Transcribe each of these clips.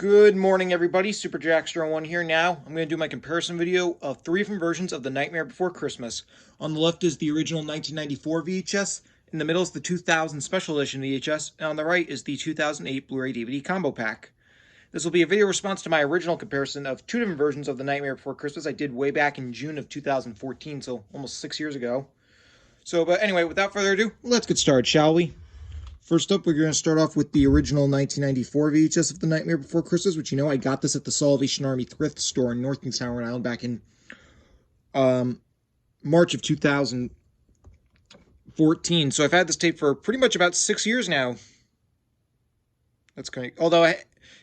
Good morning, everybody. Super Jackster1 here now. I'm going to do my comparison video of three different versions of The Nightmare Before Christmas. On the left is the original 1994 VHS, in the middle is the 2000 Special Edition VHS, and on the right is the 2008 Blu-ray DVD combo pack. This will be a video response to my original comparison of two different versions of The Nightmare Before Christmas I did way back in June of 2014, so almost 6 years ago. But anyway, without further ado, let's get started, shall we? First up, we're going to start off with the original 1994 VHS of The Nightmare Before Christmas, which, you know, I got this at the Salvation Army thrift store in Northingtown, Rhode Island, back in March of 2014. So I've had this tape for pretty much about 6 years now. That's correct. Although, I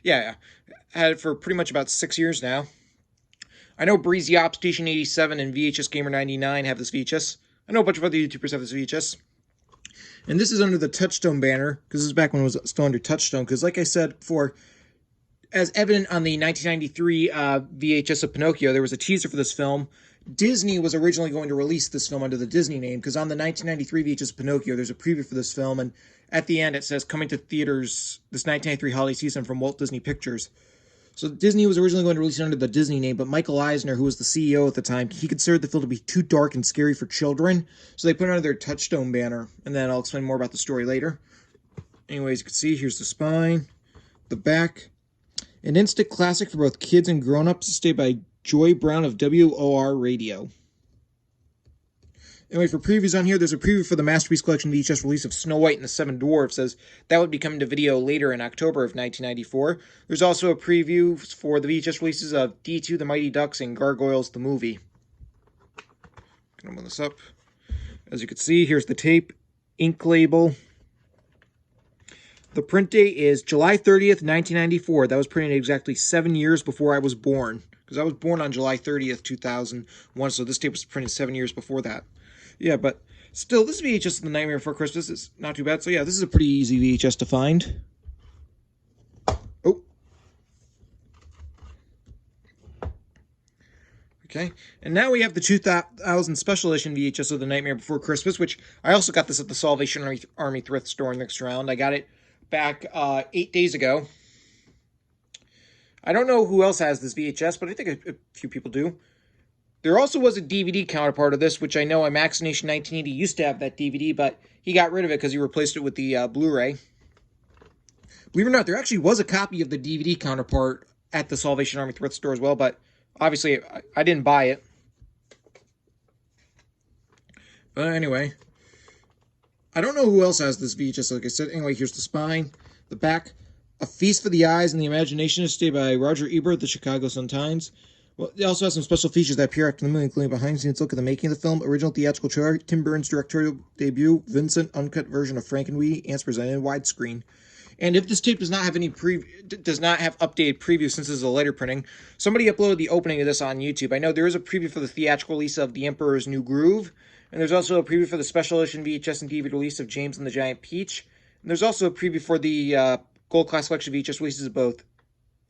had it for pretty much about 6 years now. I know Breezy Op Station 87 and VHS Gamer 99 have this VHS. I know a bunch of other YouTubers have this VHS. And this is under the Touchstone banner, because this is back when it was still under Touchstone, because like I said before, as evident on the 1993 VHS of Pinocchio, there was a teaser for this film. Disney was originally going to release this film under the Disney name, because on the 1993 VHS of Pinocchio, there's a preview for this film, and at the end it says, coming to theaters this 1993 holiday season from Walt Disney Pictures. So Disney was originally going to release it under the Disney name, but Michael Eisner, who was the CEO at the time, he considered the film to be too dark and scary for children, so they put it under their Touchstone banner, and then I'll explain more about the story later. Anyways, you can see, here's the spine, the back. An instant classic for both kids and grown-ups, stated by Joy Brown of WOR Radio. Anyway, for previews on here, there's a preview for the Masterpiece Collection VHS release of Snow White and the Seven Dwarfs, as that would be coming to video later in October of 1994. There's also a preview for the VHS releases of D2, The Mighty Ducks, and Gargoyles, the movie. Gonna open this up. As you can see, here's the tape, ink label. The print date is July 30th, 1994. That was printed exactly 7 years before I was born, because I was born on July 30th, 2001, so this tape was printed 7 years before that. Yeah, but still, this VHS of The Nightmare Before Christmas is not too bad. So yeah, this is a pretty easy VHS to find. Oh. Okay, and now we have the 2000 Special Edition VHS of The Nightmare Before Christmas, which I also got this at the Salvation Army thrift store next round. I got it back 8 days ago. I don't know who else has this VHS, but I think a few people do. There also was a DVD counterpart of this, which I know Nation 1980 used to have that DVD, but he got rid of it because he replaced it with the Blu-ray. Believe it or not, there actually was a copy of the DVD counterpart at the Salvation Army thrift store as well, but obviously I didn't buy it. But anyway, I don't know who else has this VHS, like I said. Anyway, here's the spine, the back. A Feast for the Eyes and the Imagination is stated by Roger Ebert, the Chicago Sun-Times. Well, it also has some special features that appear after the movie, including a behind-the-scenes look at the making of the film, original theatrical trailer, Tim Burton's directorial debut, Vincent uncut version of Frankenweenie, and presented in widescreen. And if this tape does not have any updated preview since this is a later printing, somebody uploaded the opening of this on YouTube. I know there is a preview for the theatrical release of The Emperor's New Groove, and there's also a preview for the Special Edition VHS and DVD release of James and the Giant Peach. And there's also a preview for the Gold Class Collection VHS releases of both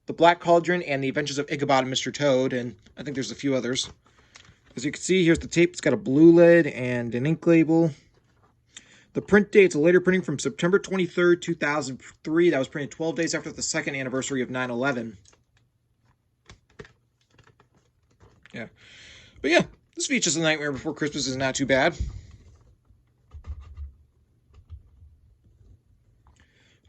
The Black Cauldron and The Adventures of Ichabod and Mr. Toad, and I think there's a few others. As you can see, here's the tape. It's got a blue lid and an ink label. The print date, it's a later printing from September 23rd, 2003. That was printed 12 days after the second anniversary of 9/11. Yeah. But yeah, this VHS of Nightmare Before Christmas is not too bad.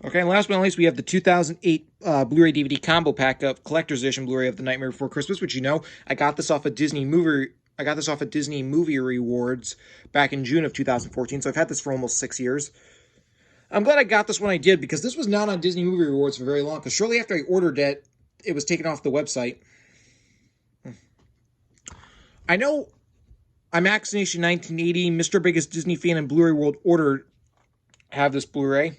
Okay, and last but not least, we have the 2008 Blu-ray DVD combo pack of collector's edition Blu-ray of The Nightmare Before Christmas, which, you know, I got this off of Disney Movie Rewards back in June of 2014. So I've had this for almost 6 years. I'm glad I got this when I did, because this was not on Disney Movie Rewards for very long. Because shortly after I ordered it, it was taken off the website. I know Nation 1980, Mr. Biggest Disney Fan, and Blu-ray World Order have this Blu-ray.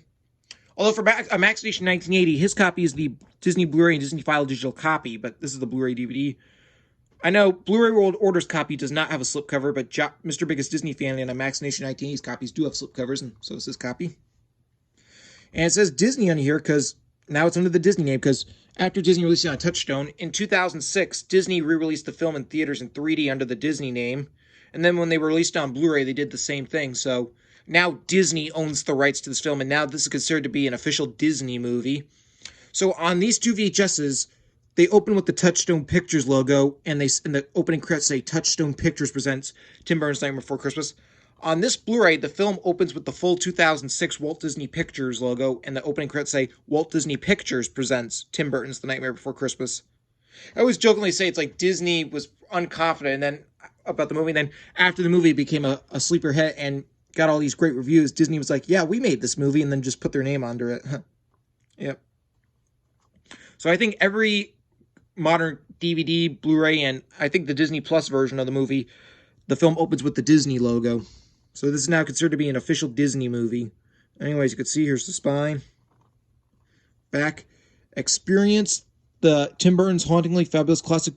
Although for Nation 1980, his copy is the Disney Blu-ray and Disney File digital copy, but this is the Blu-ray DVD. I know Blu-ray World Order's copy does not have a slipcover, but Mr. Biggest Disney Fan and Nation 1980's copies do have slipcovers, and so is his copy. And it says Disney on here because now it's under the Disney name, because after Disney released it on Touchstone, in 2006, Disney re-released the film in theaters in 3D under the Disney name, and then when they were released on Blu-ray, they did the same thing, so now Disney owns the rights to this film, and now this is considered to be an official Disney movie. So on these two VHSs, they open with the Touchstone Pictures logo, and they in the opening credits say Touchstone Pictures presents Tim Burton's Nightmare Before Christmas. On this Blu-ray, the film opens with the full 2006 Walt Disney Pictures logo, and the opening credits say Walt Disney Pictures presents Tim Burton's The Nightmare Before Christmas. I always jokingly say it's like Disney was unconfident and then about the movie, and then after the movie became a sleeper hit and got all these great reviews, Disney was like, yeah, we made this movie, and then just put their name under it. Yep. So I think every modern DVD, Blu-ray, and I think the Disney Plus version of the movie, the film opens with the Disney logo. So this is now considered to be an official Disney movie. Anyways, you can see here's the spine. Back. Experience the Tim Burton's hauntingly fabulous classic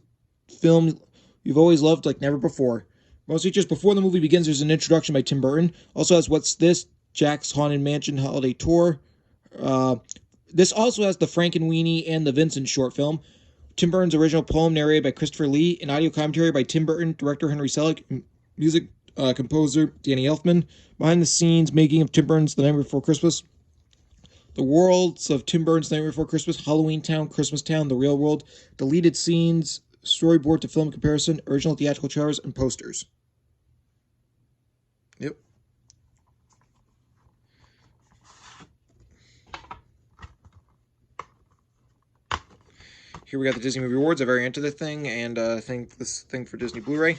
film you've always loved like never before. Most features before the movie begins, there's an introduction by Tim Burton. Also has What's This? Jack's Haunted Mansion Holiday Tour. This also has the Frankenweenie and the Vincent short film. Tim Burton's original poem narrated by Christopher Lee. An audio commentary by Tim Burton, director Henry Selick, music composer Danny Elfman. Behind the scenes making of Tim Burton's The Nightmare Before Christmas. The worlds of Tim Burton's Nightmare Before Christmas, Halloween Town, Christmas Town, The Real World, deleted scenes, storyboard to film comparison, original theatrical trailers, and posters. Yep. Here we got the Disney Movie Awards, a variant of the thing, and I think this thing for Disney Blu-ray.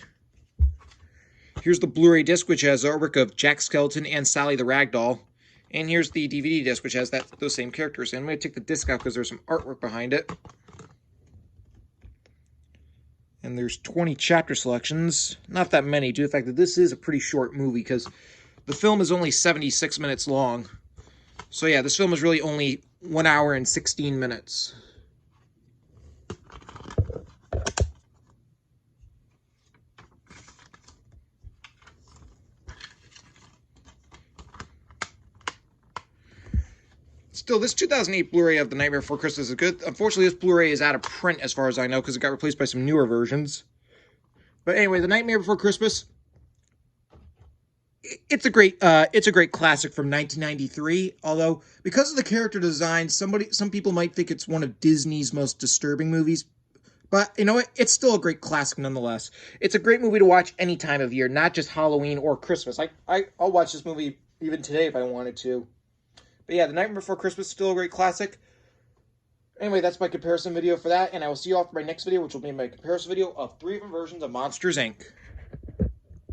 Here's the Blu-ray disc, which has artwork of Jack Skellington and Sally the Ragdoll. And here's the DVD disc, which has those same characters. And I'm going to take the disc out because there's some artwork behind it. And there's 20 chapter selections. Not that many, due to the fact that this is a pretty short movie, because the film is only 76 minutes long. So yeah, this film is really only 1 hour and 16 minutes. Still, this 2008 Blu-ray of The Nightmare Before Christmas is good. Unfortunately, this Blu-ray is out of print as far as I know because it got replaced by some newer versions. But anyway, The Nightmare Before Christmas, it's a great classic from 1993. Although, because of the character design, some people might think it's one of Disney's most disturbing movies. But you know what? It's still a great classic nonetheless. It's a great movie to watch any time of year, not just Halloween or Christmas. I'll watch this movie even today if I wanted to. But yeah, The Nightmare Before Christmas is still a great classic. Anyway, that's my comparison video for that, and I will see you all for my next video, which will be my comparison video of 3 different versions of Monsters, Inc.